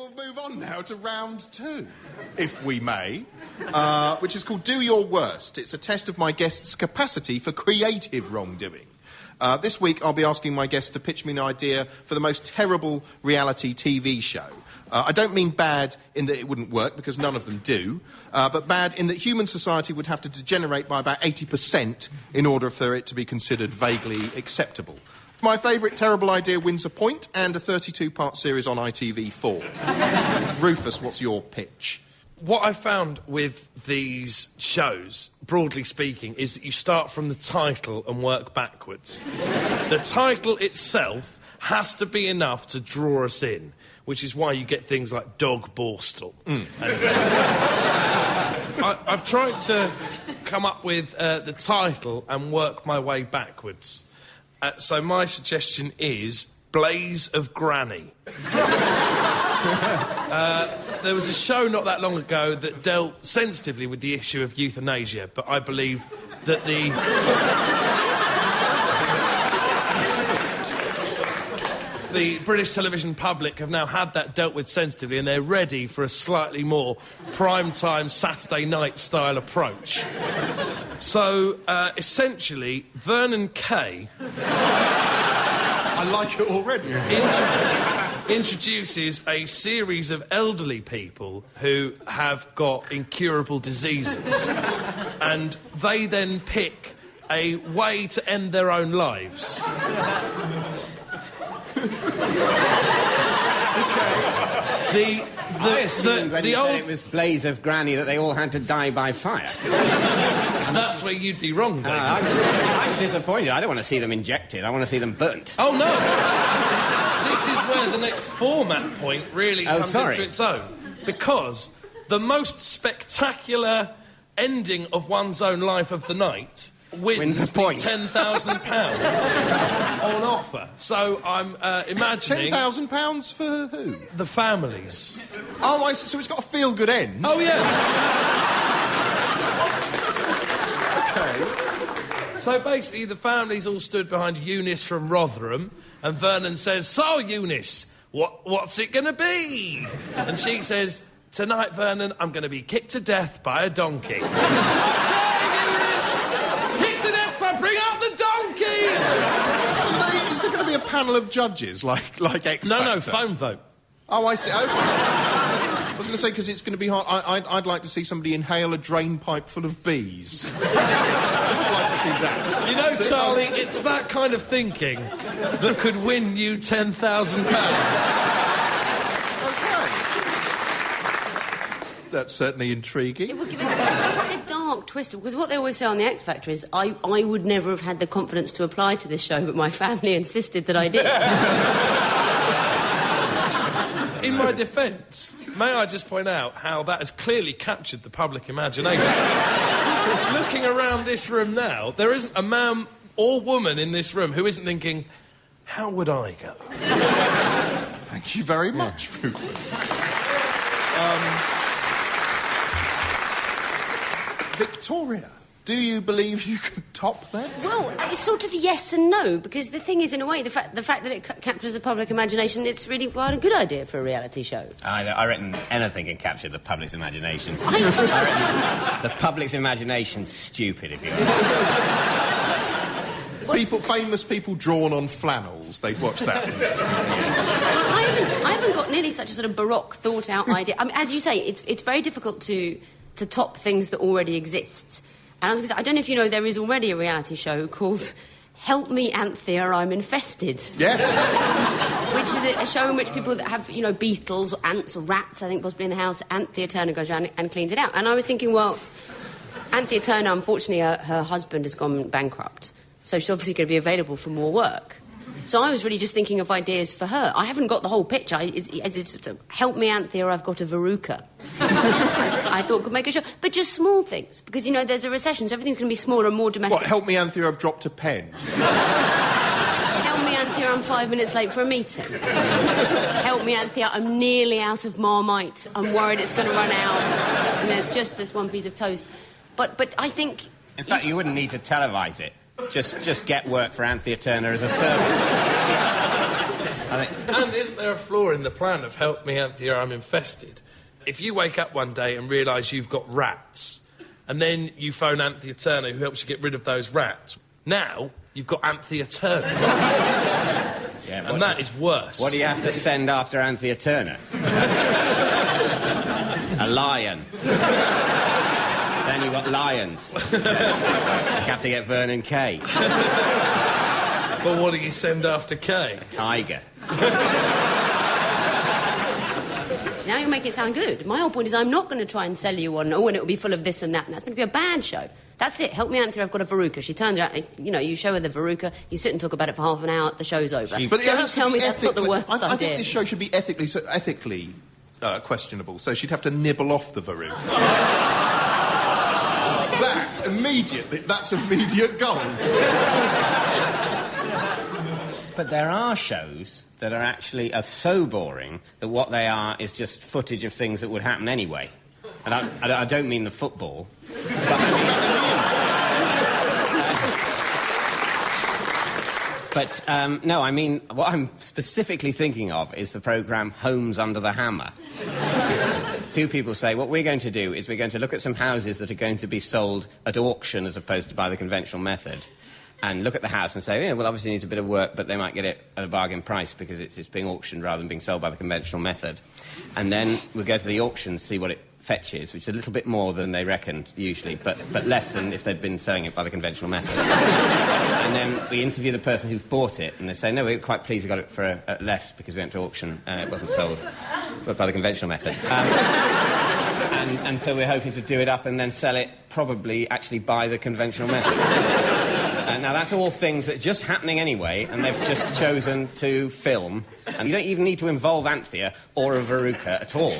we'll move on now to round 2, if we may, which is called Do Your Worst. It's a test of my guest's capacity for creative wrongdoing. This week, I'll be asking my guests to pitch me an idea for the most terrible reality TV show. I don't mean bad in that it wouldn't work, because none of them do, but bad in that human society would have to degenerate by about 80% in order for it to be considered vaguely acceptable. My favourite terrible idea wins a point and a 32-part series on ITV4. Rufus, what's your pitch? What I found with these shows, broadly speaking, is that you start from the title and work backwards. The title itself has to be enough to draw us in, which is why you get things like Dog Borstal. I've tried to come up with the title and work my way backwards. So my suggestion is Blaze of Granny. There was a show not that long ago that dealt sensitively with the issue of euthanasia, but I believe that the British television public have now had that dealt with sensitively, and they're ready for a slightly more prime-time Saturday night style approach. So, essentially, Vernon Kay... I like it already. Introduces a series of elderly people who have got incurable diseases, and they then pick a way to end their own lives. Okay. I assumed when you said it was Blaze of Granny that they all had to die by fire. That's where you'd be wrong, David. I'm disappointed. I don't want to see them injected. I want to see them burnt. Oh, no. This is where the next format point really comes into its own. Because the most spectacular ending of one's own life of the night wins the £10,000 on offer. So I'm imagining... £10,000 for who? The families. Oh, I see. So it's got a feel-good end? Oh, yeah. OK. So basically, the families all stood behind Eunice from Rotherham, and Vernon says, "So, Eunice, what's it going to be?" And she says, "Tonight, Vernon, I'm going to be kicked to death by a donkey." Bring out the donkey! Is there going to be a panel of judges, like X Factor? No, phone vote. Oh, I see. Okay. I was going to say, because it's going to be hard, I'd like to see somebody inhale a drain pipe full of bees. I'd like to see that. You know, Charlie, it's that kind of thinking that could win you £10,000. That's certainly intriguing. It would give it a dark twist, because what they always say on the X Factor is, I would never have had the confidence to apply to this show, but my family insisted that I did. In my defence, may I just point out how that has clearly captured the public imagination. Looking around this room now, there isn't a man or woman in this room who isn't thinking, how would I go? Thank you very much, Rufus. Victoria, do you believe you could top that? Well, it's sort of yes and no, because the thing is, in a way, the fact that it captures the public imagination, it's really quite a good idea for a reality show. I reckon anything can capture the public's imagination. I reckon the public's imagination's stupid, if you like. Famous people drawn on flannels, they'd watch that. I haven't got nearly such a sort of baroque, thought-out idea. I mean, as you say, it's very difficult to top things that already exist. And I was going to say, I don't know if you know, there is already a reality show called Help Me, Anthea, I'm Infested. Yes. Which is a show in which people that have, beetles or ants or rats, I think, possibly in the house, Anthea Turner goes around and cleans it out. And I was thinking, well, Anthea Turner, unfortunately, her husband has gone bankrupt, so she's obviously going to be available for more work. So I was really just thinking of ideas for her. I haven't got the whole picture. It's just Help Me, Anthea, I've got a verruca. I thought could make a show. But just small things, because, there's a recession, so everything's going to be smaller and more domestic. What, Help Me, Anthea, I've dropped a pen? Help Me, Anthea, I'm 5 minutes late for a meeting. Help Me, Anthea, I'm nearly out of Marmite. I'm worried it's going to run out. And there's just this one piece of toast. But I think... In fact, you wouldn't need to televise it. Just get work for Anthea Turner as a servant. And isn't there a flaw in the plan of help me, Anthea, I'm infested? If you wake up one day and realise you've got rats, and then you phone Anthea Turner, who helps you get rid of those rats, now you've got Anthea Turner. Yeah, and that is worse. What do you have to send after Anthea Turner? A lion. Then you've got lions. You have to get Vernon Kay. But what do you send after Kay? A tiger. Now you make it sound good. My whole point is I'm not going to try and sell you on, oh, and it'll be full of this and that, and that's going to be a bad show. That's it. Help me, Anthea, I've got a verruca. She turns out, you know, you show her the verruca, you sit and talk about it for half an hour, the show's over. But don't tell me that's not the worst idea. I think this show should be ethically questionable, so she'd have to nibble off the verruca. That's immediate gold. But there are shows that are actually so boring that what they are is just footage of things that would happen anyway. And I don't mean the football. But no, I mean, what I'm specifically thinking of is the programme Homes Under the Hammer. Two people say, what we're going to do is we're going to look at some houses that are going to be sold at auction as opposed to by the conventional method, and look at the house and say, yeah, well, obviously it needs a bit of work, but they might get it at a bargain price because it's being auctioned rather than being sold by the conventional method. And then we'll go to the auction and see what it fetches, which is a little bit more than they reckoned, usually, but less than if they'd been selling it by the conventional method. And then we interview the person who bought it, and they say, no, we're quite pleased we got it for less because we went to auction and it wasn't sold by the conventional method. And so we're hoping to do it up and then sell it probably actually by the conventional method. Now, that's all things that are just happening anyway, and they've just chosen to film. And you don't even need to involve Anthea or a verruca at all.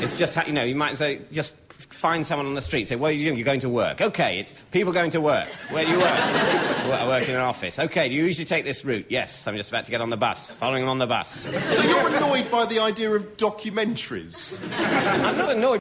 It's just, you know, you might say, just find someone on the street, say, what are you doing? You're going to work. OK, it's people going to work. Where do you work? Well, I work in an office. OK, do you usually take this route? Yes, I'm just about to get on the bus. Following them on the bus. So you're annoyed by the idea of documentaries? I'm not annoyed